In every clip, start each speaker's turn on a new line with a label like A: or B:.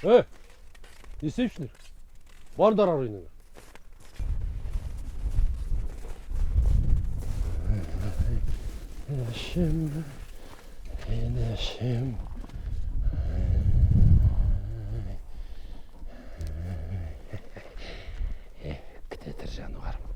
A: Не істейсіңдер? Бардар арайныңа. Enişim, enişim. Күтетір жануарым.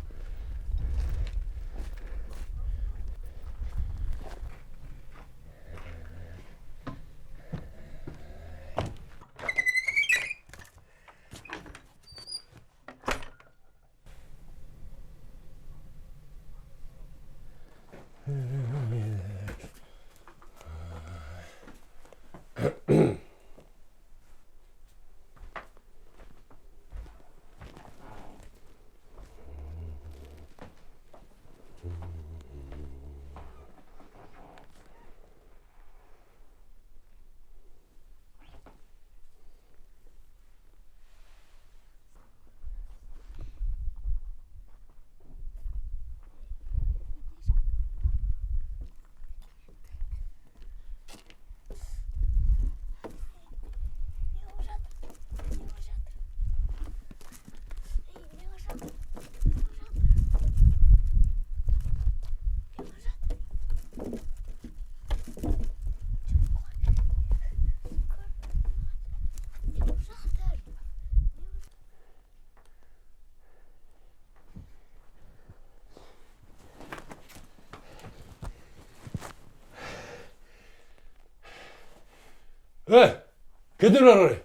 A: Кетір арай.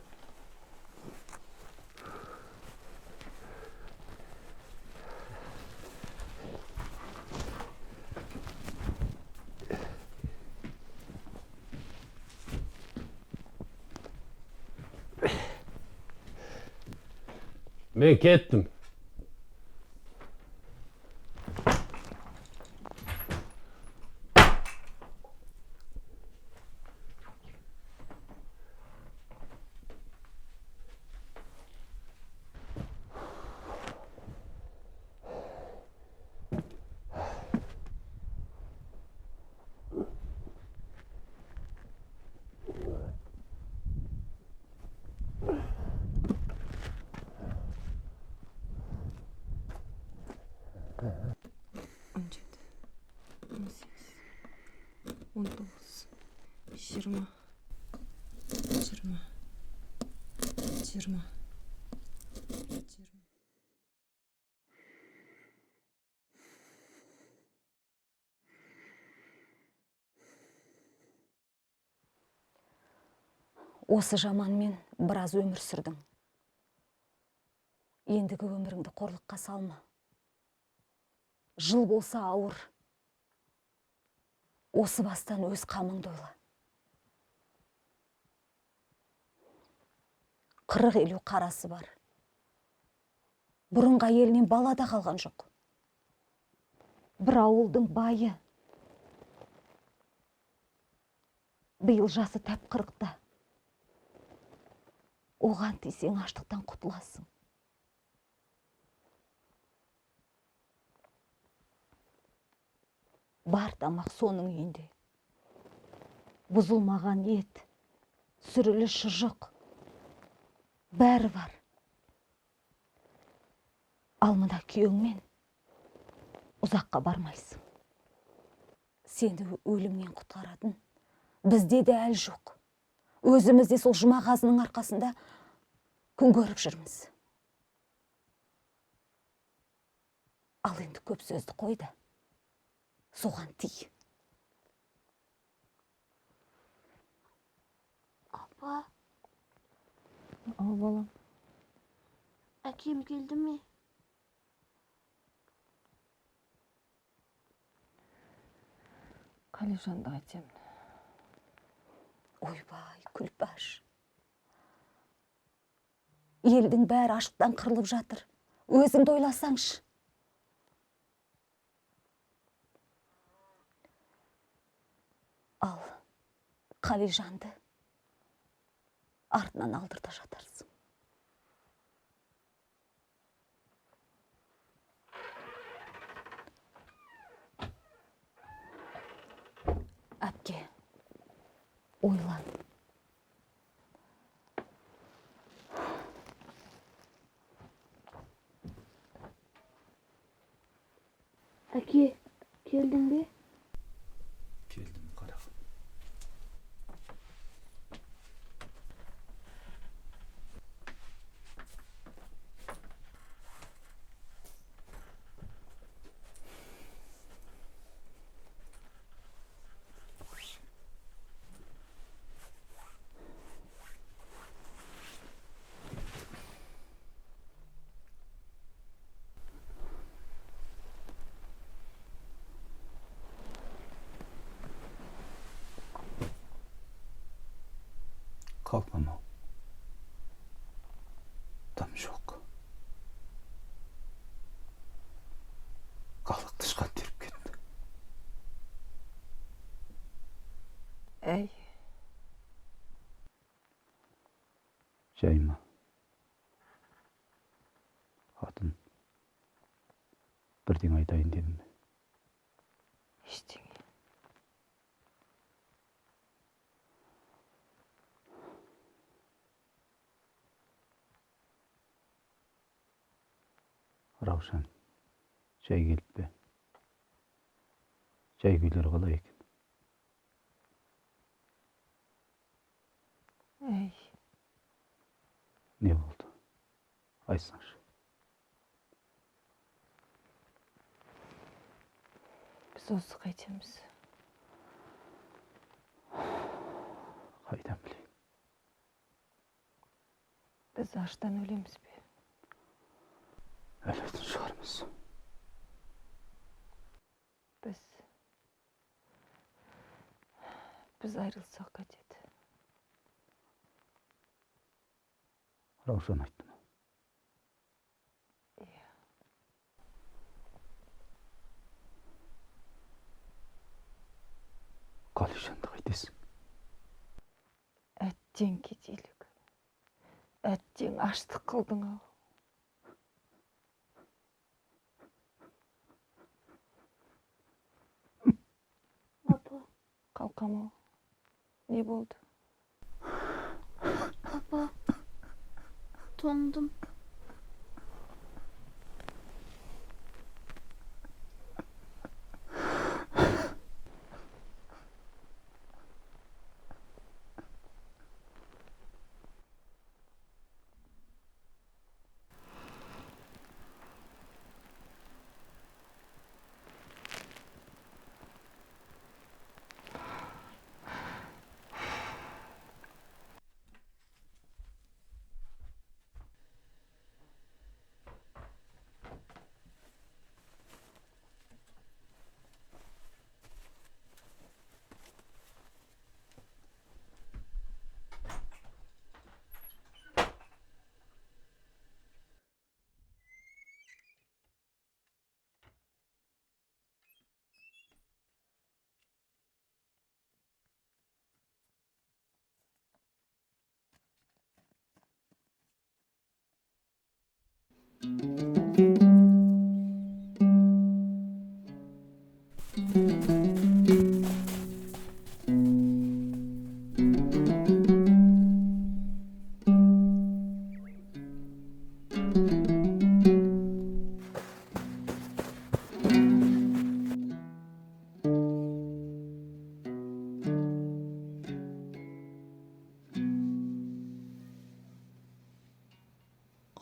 A: Мен кеттім.
B: Осы жаманмен біраз өмір сүрдің. Ендігі өміріңді қорлыққа салма. Жыл болса ауыр. Осы бастан өз қамыңды ойла. 40-50 қарасы бар. Бұрынғы елінен бала да қалған жоқ. Бір ауылдың байы. Биыл жасы тап 40-та. Оған тисең аштықтан құтыласың. Бар тамақ соның үйінде. Бұзылмаған ет, сүрілі шұжық, бәрі бар. Ал мына күйеуіңмен ұзаққа бармайсың. Сенді өлімнен құтқаратын бізде де әл жоқ. Өзімізде сол жұмағазының арқасында күн көріп жүрміз. Ал енді көп сөзді қойды. Соған тий.
C: Апа.
B: Ал балам.
C: Әкем келді ме?
B: Қалижанды айтемін. Ойбай, Күлпаш. Елдің бәрі аштықтан қырылып жатыр. Өзіңді ойласаңшы. Ал Қалижанды артынан алдырта жатарсың. Әпке, ойлан.
C: Әке, келдің бе?
D: Келдім, қарағым. Kalkmam o. Tam yok. Kalk dışқа теріп кетті.
E: Әй,
D: Жайма. Қатын. Бірден айтайын дедім.
E: ештеңе.
D: Раушан, жай келіп пе? Жай күйлер қалай екен?
E: Әй,
D: Не болды? Айтсаңшы.
E: біз осы қайтеміз.
D: Қайдан білейін?
E: Біз аштан өлеміз бе?
D: Өлетін шығармыз.
E: Біз айрылсақ қайтеді.
D: Раушан айтты ма?
E: Иә.
D: Қалишанды қайтесің?
E: Әттең кедейлік. Әттең аштық қылдың ау.
C: Папа,
E: Қалқам ау. Не болды?
C: папа, тоңдым.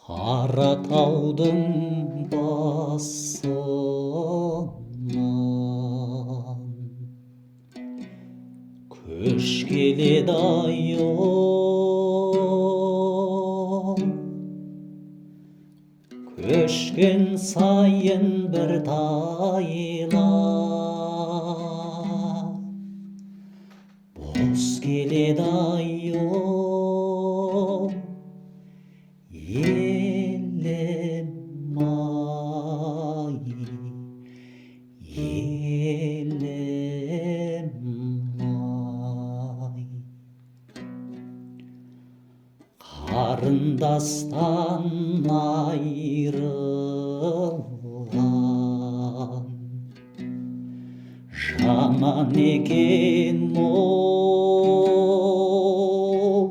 F: Қаратаудың басынан көш келеді ай-ой, көшкен сайын бір тайлап бос келеді ай-ой, елім ай, елім ай. Қарындастан айрылған жаман екен ол,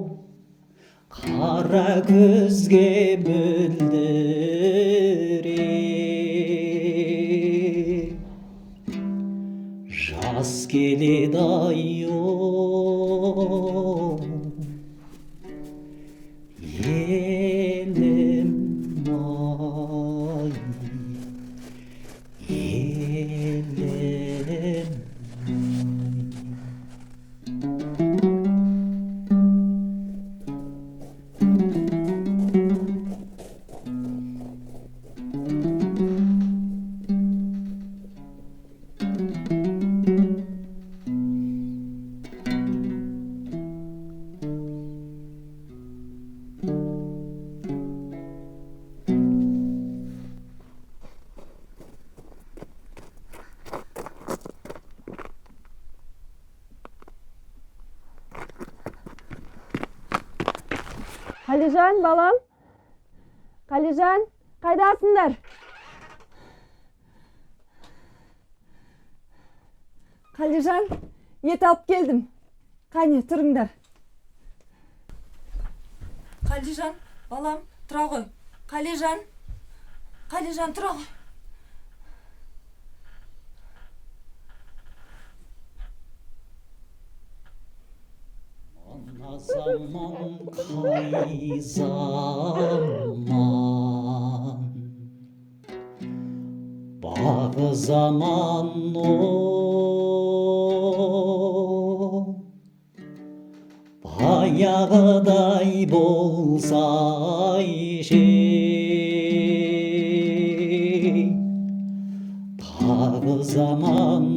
F: қара көзге білдіре келеді ай-о, елім ай, елім
E: Қалижан, балам. Қалижан, қайдасыңдар? Қалижан, ет алып келдім. Қане, тұрыңдар. Қалижан, балам, тұра ғой. Қалижан, тұра ғой.
F: Ана заман қай заман, бағы заман о, баяғыдай болсай тағы заман